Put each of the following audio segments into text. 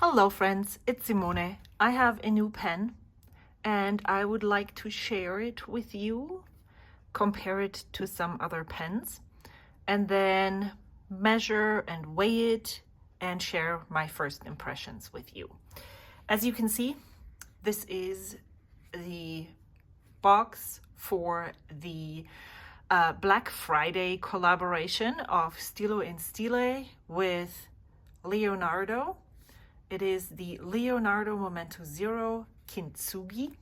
Hello friends, it's Simone. I have a new pen and I would like to share it with you, compare it to some other pens, and then measure and weigh it and share my first impressions with you. As you can see, this is the box for the Black Friday collaboration of Stilo Stile with Leonardo. It is the Leonardo Momento Zero Kintsugi.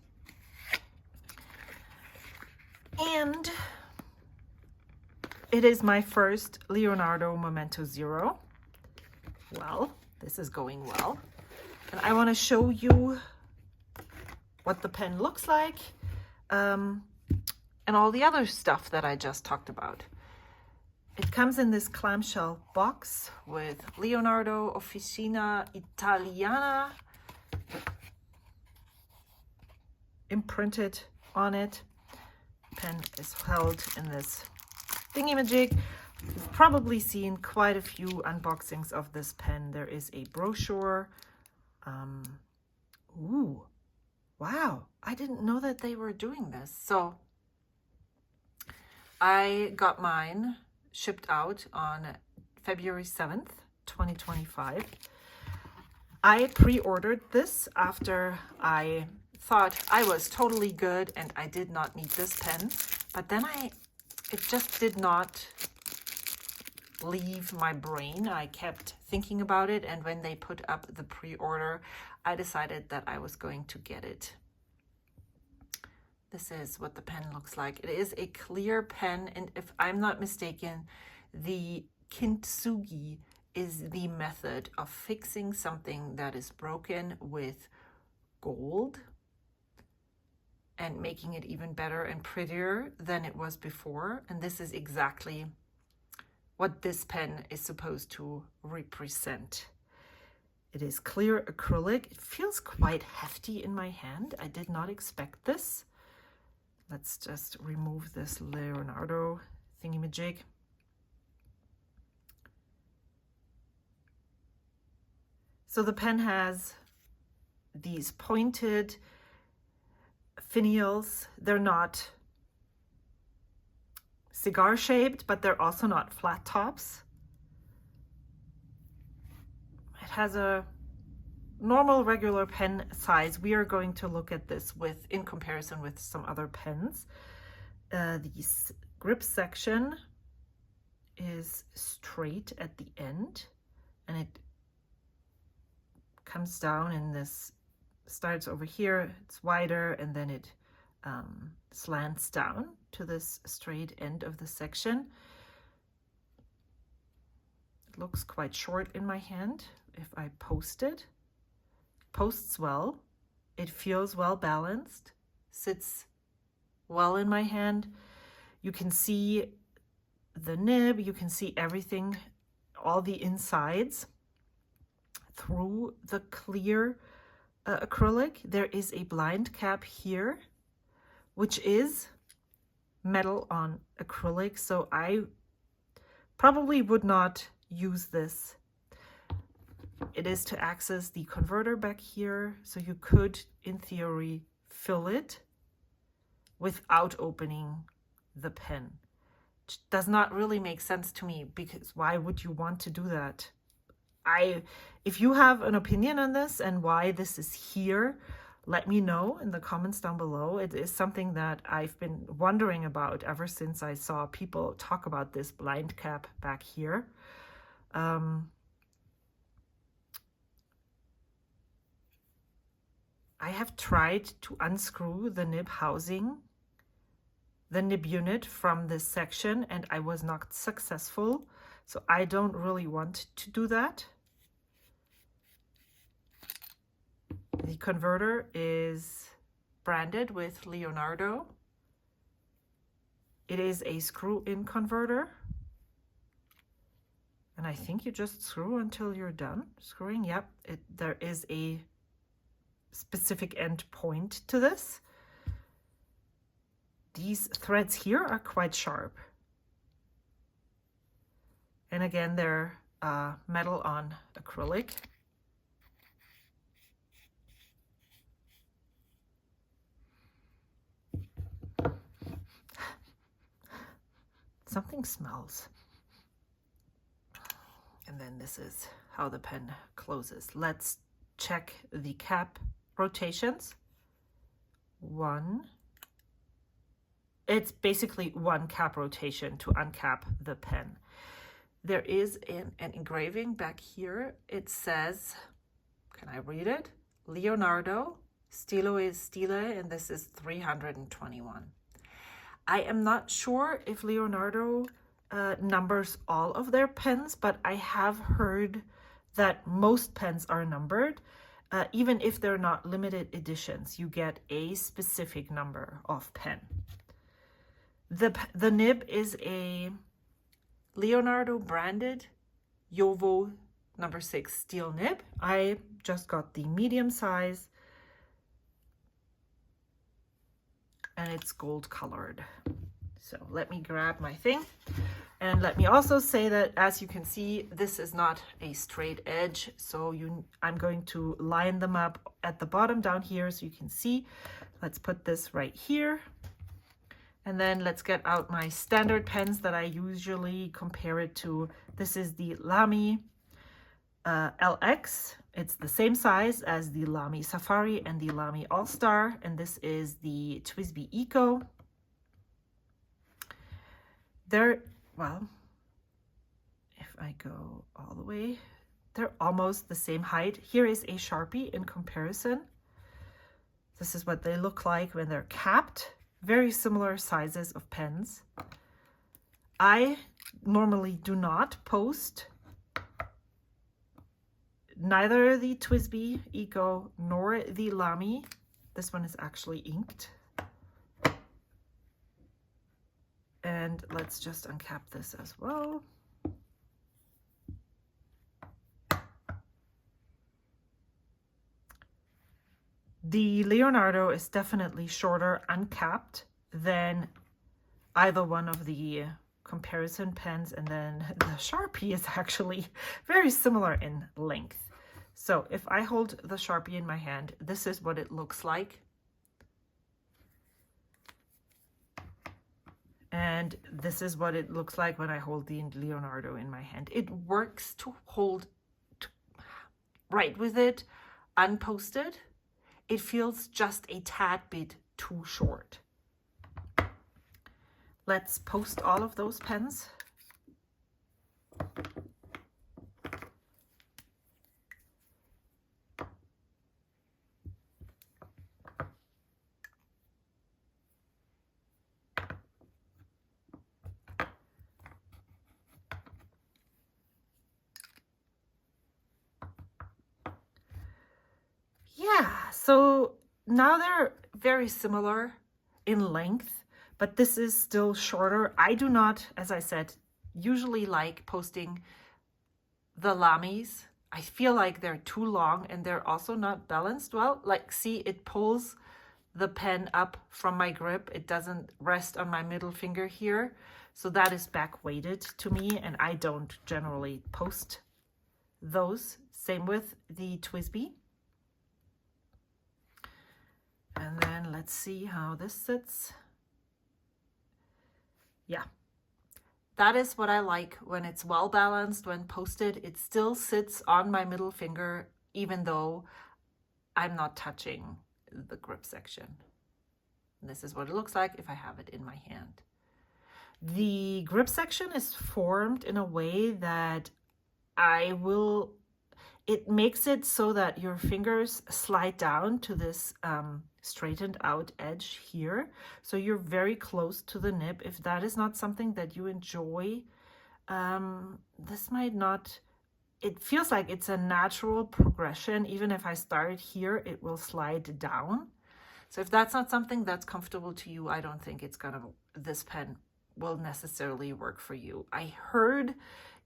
And it is my first Leonardo Momento Zero. Well, this is going well. And I want to show you what the pen looks like and all the other stuff that I just talked about. It comes in this clamshell box with Leonardo Officina Italiana imprinted on it. Pen is held in this thingy-majig. You've probably seen quite a few unboxings of this pen. There is a brochure. Ooh, wow, I didn't know that they were doing this. So I got mine shipped out on February 7th, 2025. I pre-ordered this after I thought I was totally good and I did not need this pen, but then it just did not leave my brain. I kept thinking about it, and when they put up the pre-order, I decided that I was going to get it. This is what the pen looks like. It is a clear pen, and if I'm not mistaken, the Kintsugi is the method of fixing something that is broken with gold and making it even better and prettier than it was before. And this is exactly what this pen is supposed to represent. It is clear acrylic. It feels quite hefty in my hand. I did not expect this. Let's just remove this Leonardo thingy-majig. So the pen has these pointed finials. They're not cigar shaped, but they're also not flat tops. It has a normal regular pen size. We are going to look at this in comparison with some other pens. The grip section is straight at the end, and it comes down in this, starts over here, it's wider, and then it slants down to this straight end of the section. It looks quite short in my hand. If I post it, posts well, it feels well balanced, sits well in my hand. You can see the nib, you can see everything, all the insides through the clear acrylic. There is a blind cap here, which is metal on acrylic, so I probably would not use this. It is to access the converter back here, so you could, in theory, fill it without opening the pen. Which does not really make sense to me, because why would you want to do that? If you have an opinion on this and why this is here, let me know in the comments down below. It is something that I've been wondering about ever since I saw people talk about this blind cap back here. I have tried to unscrew the nib housing, the nib unit from this section, and I was not successful. So I don't really want to do that. The converter is branded with Leonardo. It is a screw-in converter. And I think you just screw until you're done screwing. Yep, there is a specific end point to this. These threads here are quite sharp. And again, they're metal on acrylic. something smells. And then this is how the pen closes. Let's check the cap rotations. One. It's basically one cap rotation to uncap the pen. There is an engraving back here. It says, can I read it? Leonardo, Stilo Stile, and this is 321. I am not sure if Leonardo numbers all of their pens, but I have heard that most pens are numbered. Even if they're not limited editions, you get a specific number of pen. The nib is a Leonardo branded Jowo number 6 steel nib. I just got the medium size and it's gold colored. So let me grab my thing. And let me also say that, as you can see, this is not a straight edge. So I'm going to line them up at the bottom down here so you can see. Let's put this right here. And then let's get out my standard pens that I usually compare it to. This is the Lamy LX. It's the same size as the Lamy Safari and the Lamy All-Star. And this is the TWSBI Eco. Well, if I go all the way, they're almost the same height. Here is a Sharpie in comparison. This is what they look like when they're capped. Very similar sizes of pens. I normally do not post neither the TWSBI Eco nor the Lamy. This one is actually inked. And let's just uncap this as well. The Leonardo is definitely shorter uncapped than either one of the comparison pens, and then the Sharpie is actually very similar in length. So if I hold the Sharpie in my hand, this is what it looks like. And this is what it looks like when I hold the Leonardo in my hand. It works to hold, write with it unposted. It feels just a tad bit too short. Let's post all of those pens. Yeah, so now they're very similar in length, but this is still shorter. I do not, as I said, usually like posting the Lamys. I feel like they're too long and they're also not balanced well. Like, see, it pulls the pen up from my grip. It doesn't rest on my middle finger here. So that is back weighted to me, and I don't generally post those. Same with the TWSBI. And then let's see how this sits. Yeah, that is what I like when it's well balanced, when posted. It still sits on my middle finger, even though I'm not touching the grip section. And this is what it looks like if I have it in my hand. The grip section is formed in a way that it makes it so that your fingers slide down to this straightened out edge here. So you're very close to the nib. If that is not something that you enjoy, this might not, it feels like it's a natural progression. Even if I start here, it will slide down. So if that's not something that's comfortable to you, I don't think this pen will necessarily work for you. I heard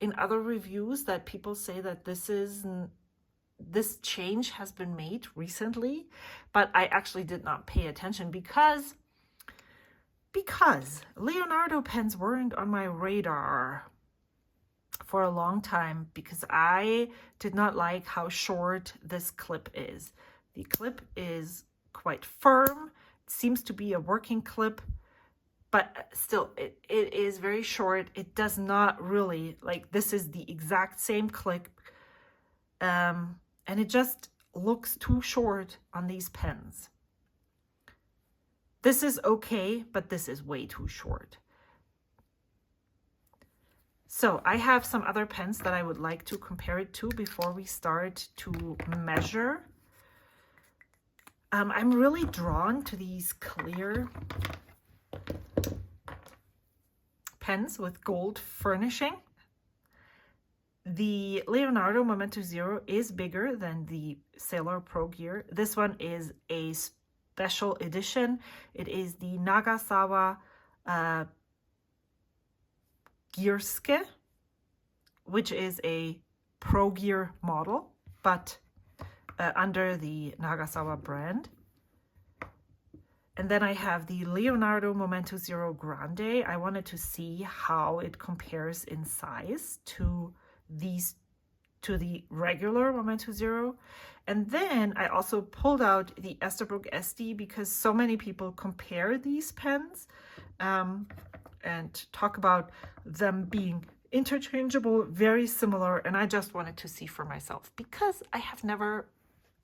in other reviews that people say that this change has been made recently, but I actually did not pay attention because Leonardo pens weren't on my radar for a long time, because I did not like how short this clip is. The clip is quite firm. It seems to be a working clip. but still, it is very short. It does not really, like, this is the exact same clip, and it just looks too short on these pens. This is okay, but this is way too short. So I have some other pens that I would like to compare it to before we start to measure. I'm really drawn to these clear pens with gold furnishing. The Leonardo Momento Zero is bigger than the Sailor Pro Gear. This one is a special edition. It is the Nagasawa Gearske, which is a Pro Gear model, but under the Nagasawa brand. And then I have the Leonardo Momento Zero Grande. I wanted to see how it compares in size to the regular Momento Zero. And then I also pulled out the Esterbrook SD because so many people compare these pens and talk about them being interchangeable, very similar, and I just wanted to see for myself because I have never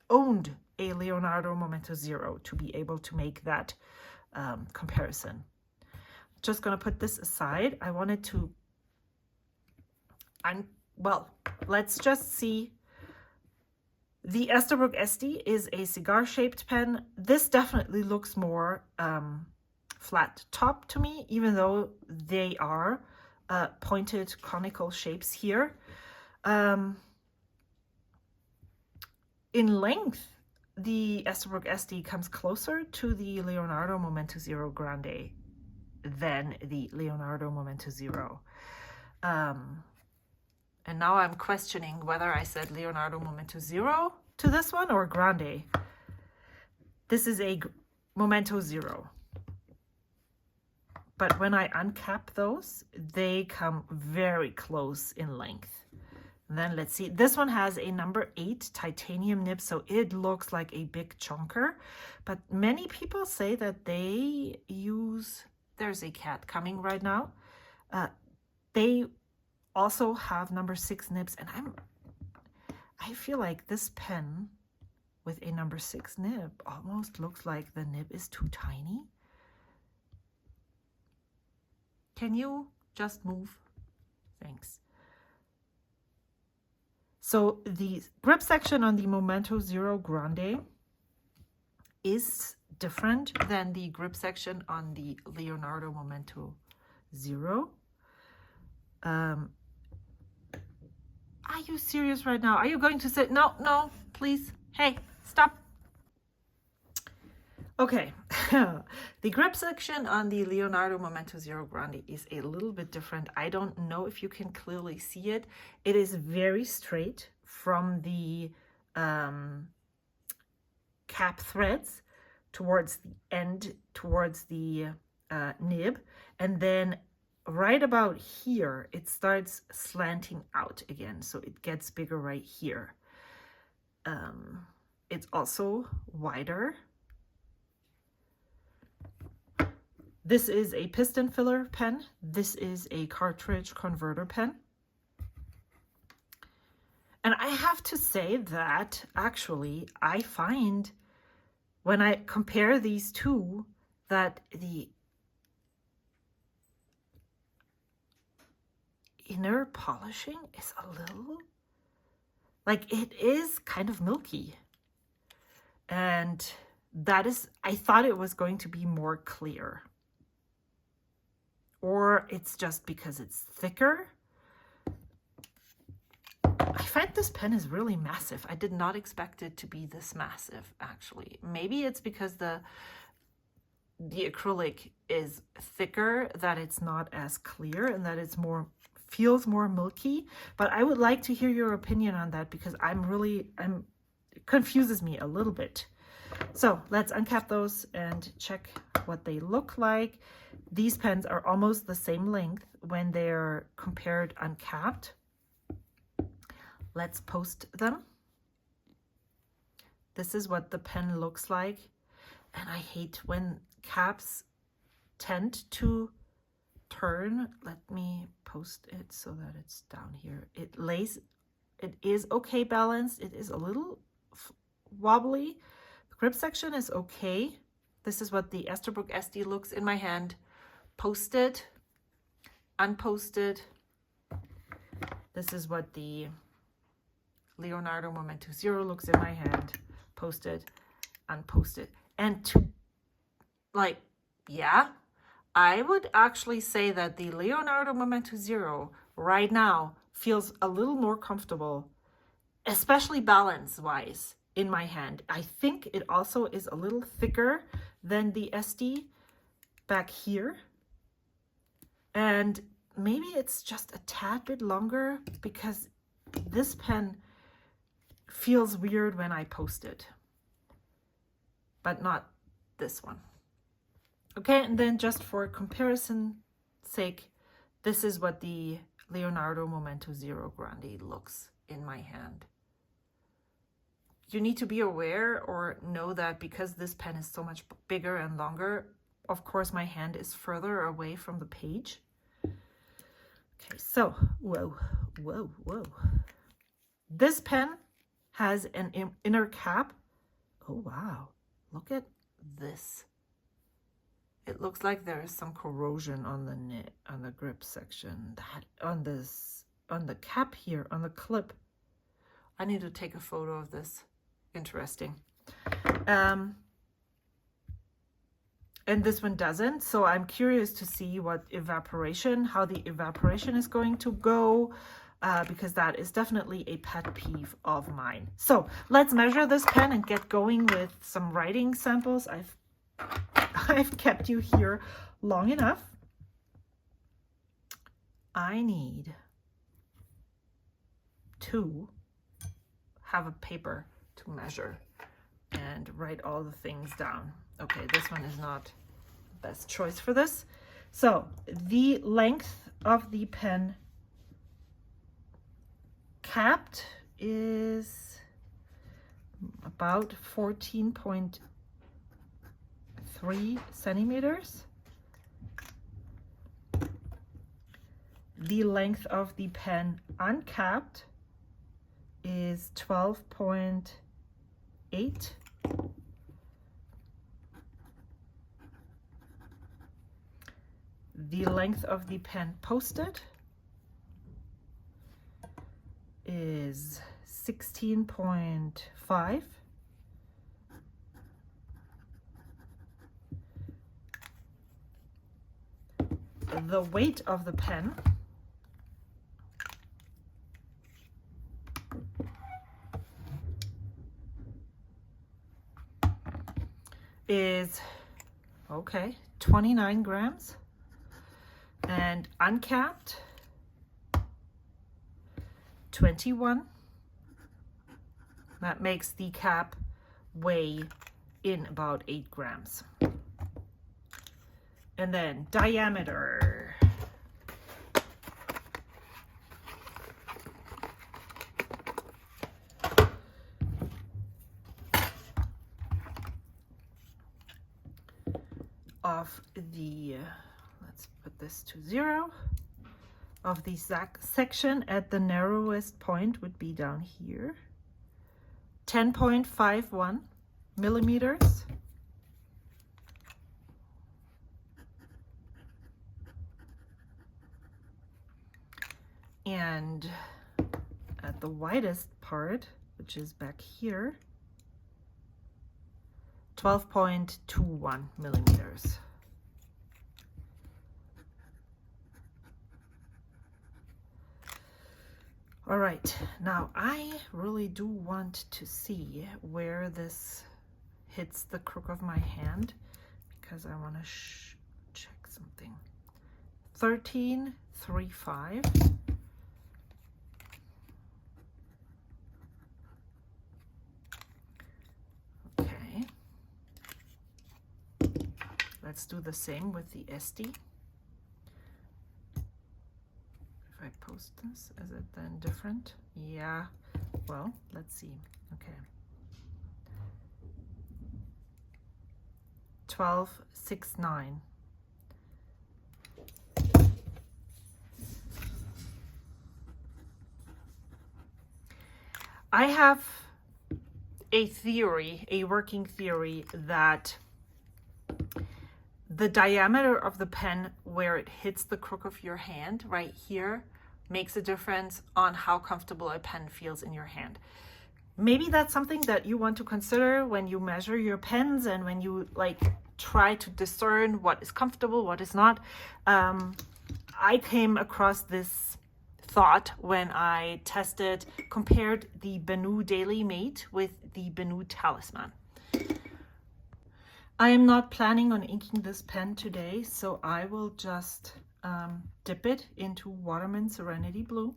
owned a Leonardo Momento Zero to be able to make that comparison. Just gonna put this aside. I wanted to, well, let's just see. The Esterbrook SD is a cigar-shaped pen. This definitely looks more flat top to me, even though they are pointed conical shapes here. In length, the Esterbrook SD comes closer to the Leonardo Momento Zero Grande than the Leonardo Momento Zero. And now I'm questioning whether I said Leonardo Momento Zero to this one or Grande. This is a Momento Zero. But when I uncap those, they come very close in length. And then let's see. This one has a number 8 titanium nib, so it looks like a big chunker. But many people say that they use, there's a cat coming right now. They also have number 6 nibs, and I feel like this pen with a number 6 nib almost looks like the nib is too tiny. Can you just move? Thanks. So the grip section on the Momento Zero Grande is different than the grip section on the Leonardo Momento Zero. Are you serious right now? Are you going to say, no, no, please, hey, stop. Okay, the grip section on the Leonardo Momento Zero Grande is a little bit different. I don't know if you can clearly see it. It is very straight from the cap threads towards the end, towards the nib, and then right about here, it starts slanting out again. So it gets bigger right here. It's also wider. This is a piston filler pen. This is a cartridge converter pen. And I have to say that actually I find when I compare these two that the inner polishing is a little, like, it is kind of milky. And that is, I thought it was going to be more clear. Or it's just because it's thicker. I find this pen is really massive. I did not expect it to be this massive, actually. Maybe it's because the acrylic is thicker, that it's not as clear and that it's more, feels more milky. But I would like to hear your opinion on that because it confuses me a little bit. So let's uncap those and check what they look like. These pens are almost the same length when they're compared uncapped. Let's post them. This is what the pen looks like. And I hate when caps tend to turn. Let me post it so that it's down here. It is okay balanced. It is a little wobbly. The grip section is okay. This is what the Esterbrook SD looks in my hand. Posted, unposted. This is what the Leonardo Momento Zero looks in my hand. Posted, unposted. And to, like, yeah, I would actually say that the Leonardo Momento Zero right now feels a little more comfortable, especially balance-wise, in my hand. I think it also is a little thicker than the SD back here. And maybe it's just a tad bit longer because this pen feels weird when I post it, but not this one. Okay, and then just for comparison sake, this is what the Leonardo Momento Zero Grande looks in my hand. You need to be aware or know that because this pen is so much bigger and longer, of course my hand is further away from the page. Okay, so, whoa. This pen has an inner cap. Oh, wow. Look at this. It looks like there is some corrosion on the grip section. On the cap here, on the clip. I need to take a photo of this. Interesting. And this one doesn't, so I'm curious to see how the evaporation is going to go, because that is definitely a pet peeve of mine. So let's measure this pen and get going with some writing samples. I've kept you here long enough. I need to have a paper to measure and write all the things down. Okay, this one is not the best choice for this. So the length of the pen capped is about 14.3 centimeters. The length of the pen uncapped is 12.8. The length of the pen posted is 16.5. The weight of the pen is, okay, 29 grams. And uncapped, 21. That makes the cap weigh in about 8 grams. And then diameter. Of the, let's put this to 0, of the section at the narrowest point would be down here, 10.51 millimeters. And at the widest part, which is back here, 12.21 millimeters. All right, now I really do want to see where this hits the crook of my hand, because I want to check something. 13.35. Okay. Let's do the same with the SD. If I post this, is it then different? Yeah, well, let's see. Okay. 12.69. I have a theory, a working theory, that the diameter of the pen where it hits the crook of your hand right here makes a difference on how comfortable a pen feels in your hand. Maybe that's something that you want to consider when you measure your pens and when you like try to discern what is comfortable, what is not. I came across this thought when I compared the Benu Daily Mate with the Benu Talisman. I am not planning on inking this pen today, so I will just dip it into Waterman Serenity Blue.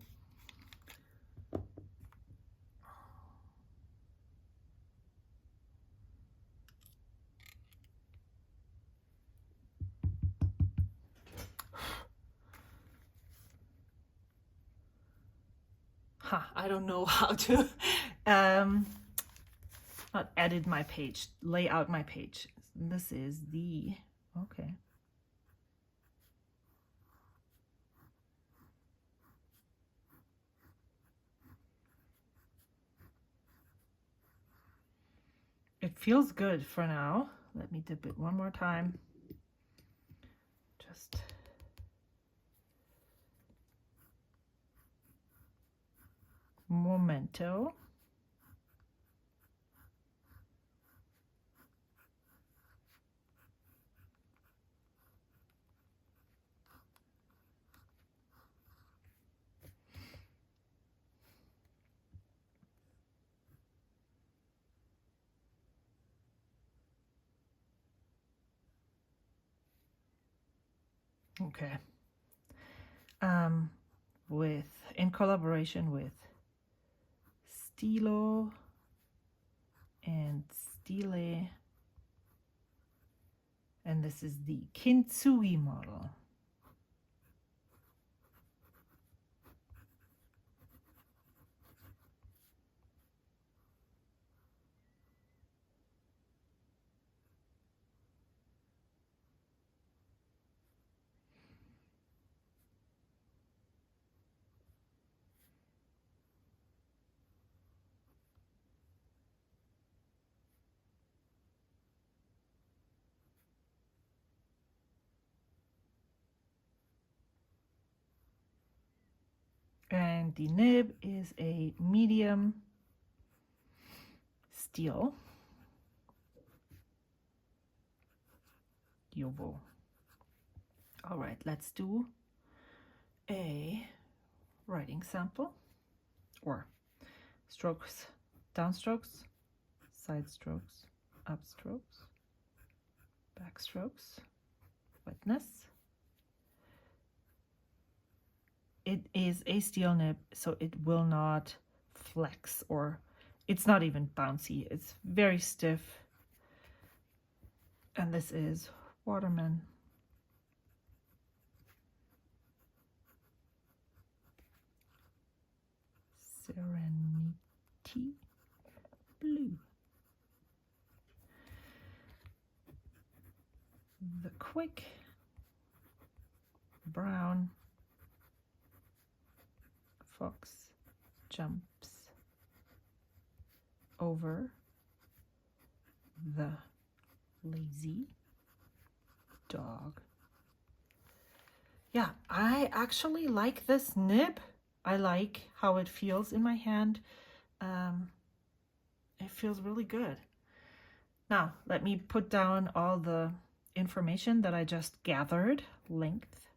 I don't know how to not edit my page, lay out my page. This is the, okay. It feels good for now. Let me dip it one more time. Just Momento. Okay. In collaboration with Stilo and Stile, and this is the Kintsugi model. And the nib is a medium steel. Yovo. All right, let's do a writing sample, or strokes, downstrokes, side strokes, upstrokes, backstrokes, wetness. It is a steel nib, so it will not flex, or it's not even bouncy. It's very stiff. And this is Waterman. Serenity Blue. The quick brown fox jumps over the lazy dog. Yeah, I actually like this nib. I like how it feels in my hand. It feels really good. Now, let me put down all the information that I just gathered. Length,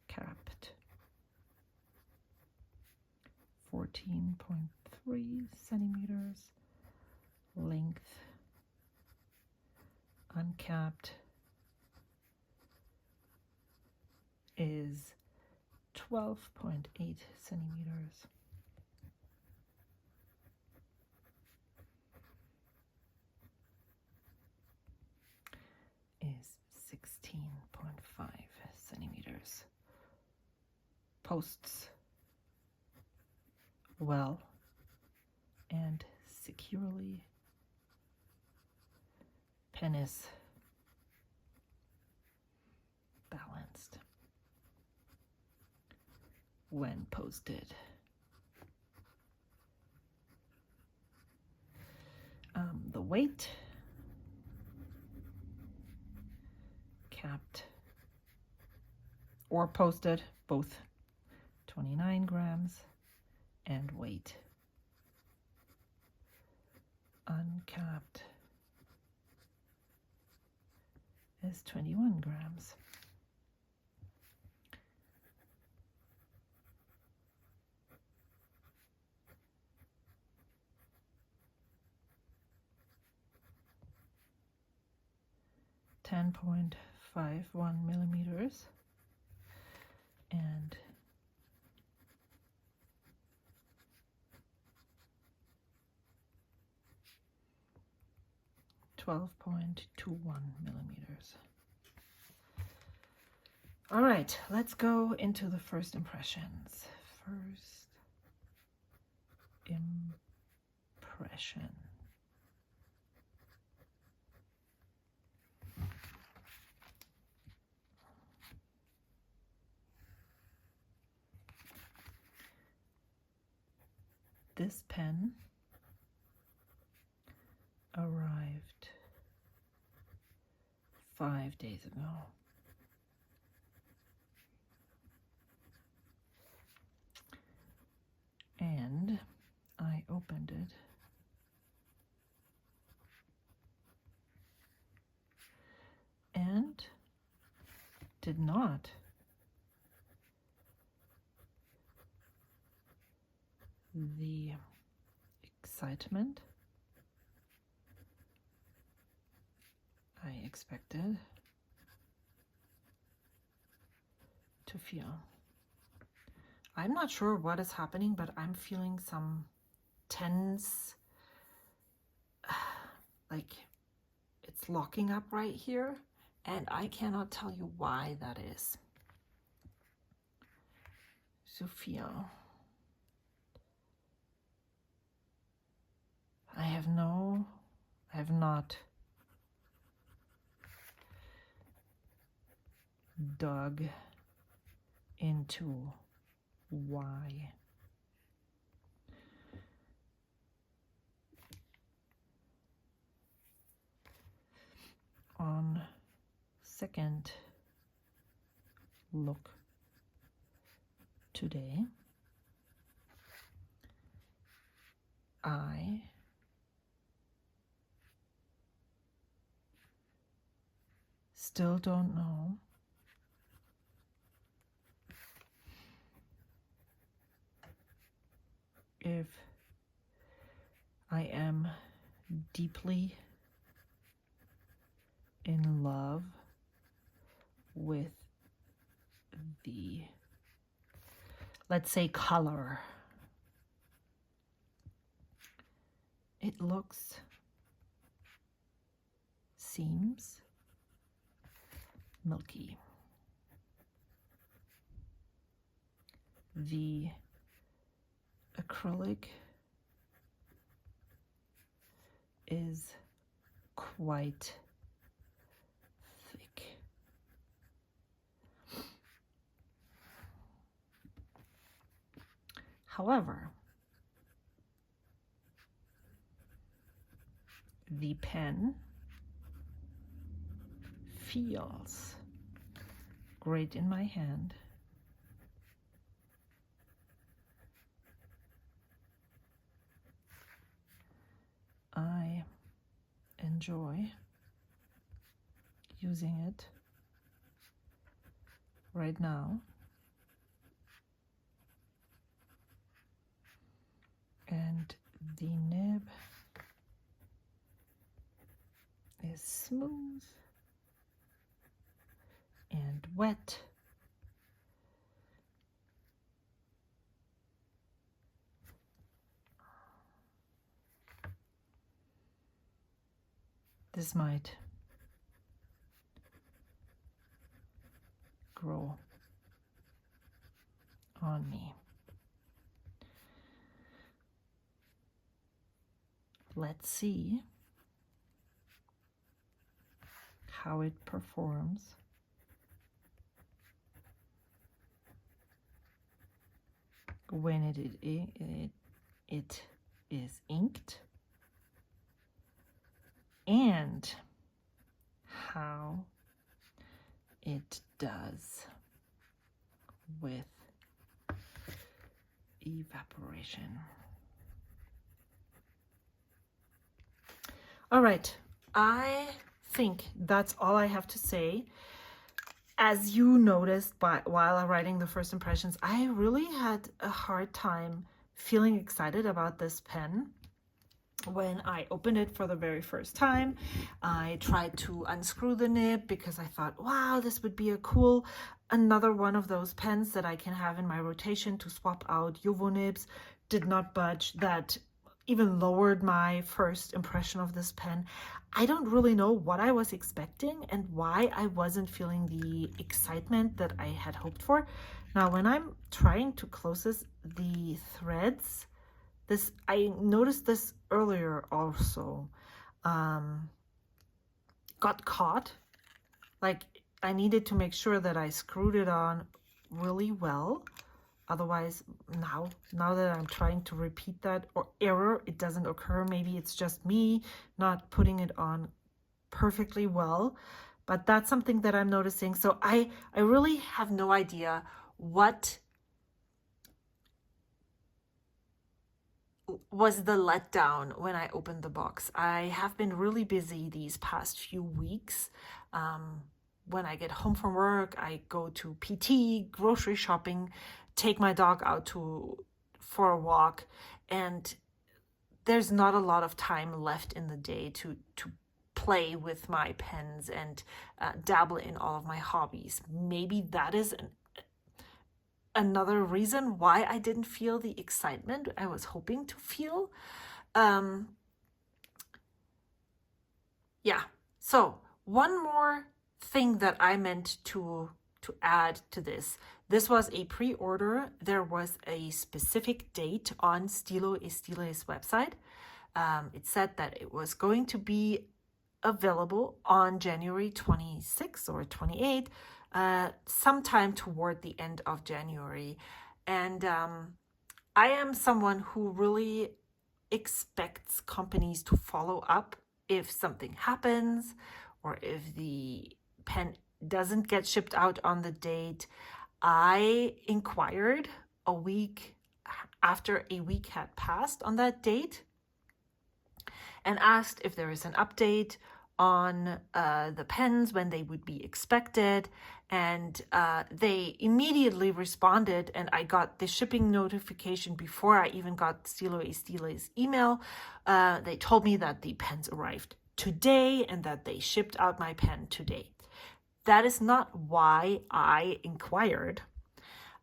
capped, 14.3 centimeters. Length, uncapped, is 12.8 centimeters. Is 16.5 centimeters. Posts well and securely. Pen is balanced. when posted. The weight, capped or posted, both 29 grams, and weight, uncapped, is 21 grams. .51 millimeters, and 12.21 millimeters. All right, let's go into the first impressions. First impression. This pen arrived 5 days ago. And I opened it and did not the excitement I expected to feel. I'm not sure what is happening, but I'm feeling some tense, like it's locking up right here, and I cannot tell you why that is. So feel. I have not dug into why. On second look today, I still don't know if I am deeply in love with the, let's say, color. It seems milky. The acrylic is quite thick. However, the pen feels great in my hand. I enjoy using it right now, and the nib is smooth and wet. This might grow on me. Let's see how it performs when it is inked, and how it does with evaporation. All right, I think that's all I have to say. As you noticed while I'm writing the first impressions, I really had a hard time feeling excited about this pen. When I opened it for the very first time, I tried to unscrew the nib because I thought, wow, this would be another one of those pens that I can have in my rotation to swap out Jowo nibs. Did not budge. That even lowered my first impression of this pen. I don't really know what I was expecting and why I wasn't feeling the excitement that I had hoped for. Now, when I'm trying to close the threads, I noticed this earlier also, got caught. Like, I needed to make sure that I screwed it on really well. Otherwise, now that I'm trying to repeat that error, it doesn't occur. Maybe it's just me not putting it on perfectly well, but that's something that I'm noticing. So I really have no idea what was the letdown when I opened the box. I have been really busy these past few weeks. When I get home from work, I go to PT, grocery shopping, take my dog out for a walk, and there's not a lot of time left in the day to play with my pens and dabble in all of my hobbies. Maybe that is another reason why I didn't feel the excitement I was hoping to feel. Yeah, so one more thing that I meant to add to this. This was a pre-order. There was a specific date on Stilo Stile's website. It said that it was going to be available on January 26th or 28th, sometime toward the end of January. And I am someone who really expects companies to follow up if something happens or if the pen doesn't get shipped out on the date. I inquired a week after a week had passed on that date and asked if there is an update on the pens, when they would be expected. And they immediately responded, and I got the shipping notification before I even got Stilo Stile's email. They told me that the pens arrived today and that they shipped out my pen today. That is not why I inquired.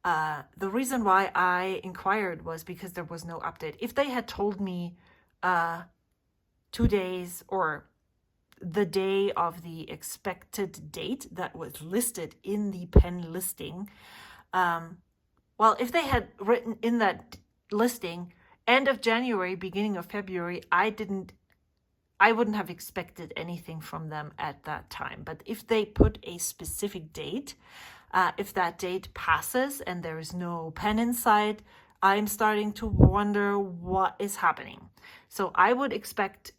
The reason why I inquired was because there was no update. If they had told me 2 days or the day of the expected date that was listed in the pen listing, well, if they had written in that listing end of January, beginning of February, I wouldn't have expected anything from them at that time. But if they put a specific date, if that date passes and there is no pen inside, I'm starting to wonder what is happening. So I would expect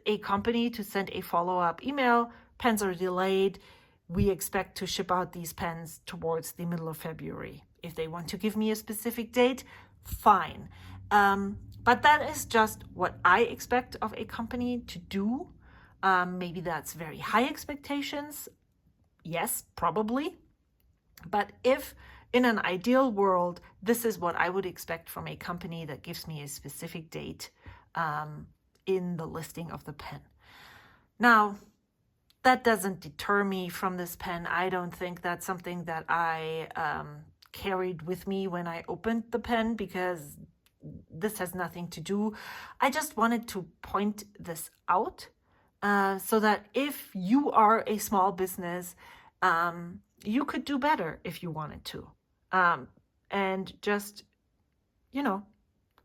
a company to send a follow-up email. Pens are delayed. We expect to ship out these pens towards the middle of February. If they want to give me a specific date, fine. But that is just what I expect of a company to do. Maybe that's very high expectations. Yes, probably. But if in an ideal world, this is what I would expect from a company that gives me a specific date in the listing of the pen. Now, that doesn't deter me from this pen. I don't think that's something that I carried with me when I opened the pen, because this has nothing to do. I just wanted to point this out so that if you are a small business, you could do better if you wanted to. And just,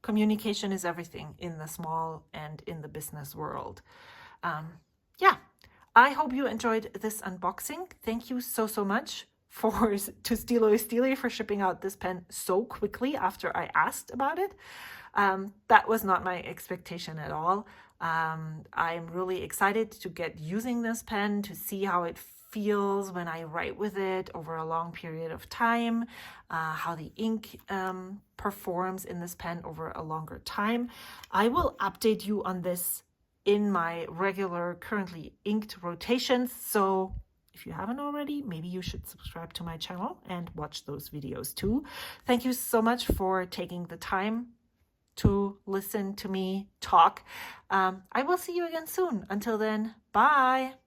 communication is everything in the small and in the business world. Yeah, I hope you enjoyed this unboxing. Thank you so much to Stilo Stile for shipping out this pen so quickly after I asked about it. That was not my expectation at all. I'm really excited to get using this pen, to see how it feels when I write with it over a long period of time, how the ink performs in this pen over a longer time. I will update you on this in my regular currently inked rotations. So if you haven't already, maybe you should subscribe to my channel and watch those videos too. Thank you so much for taking the time to listen to me talk. I will see you again soon. Until then, bye.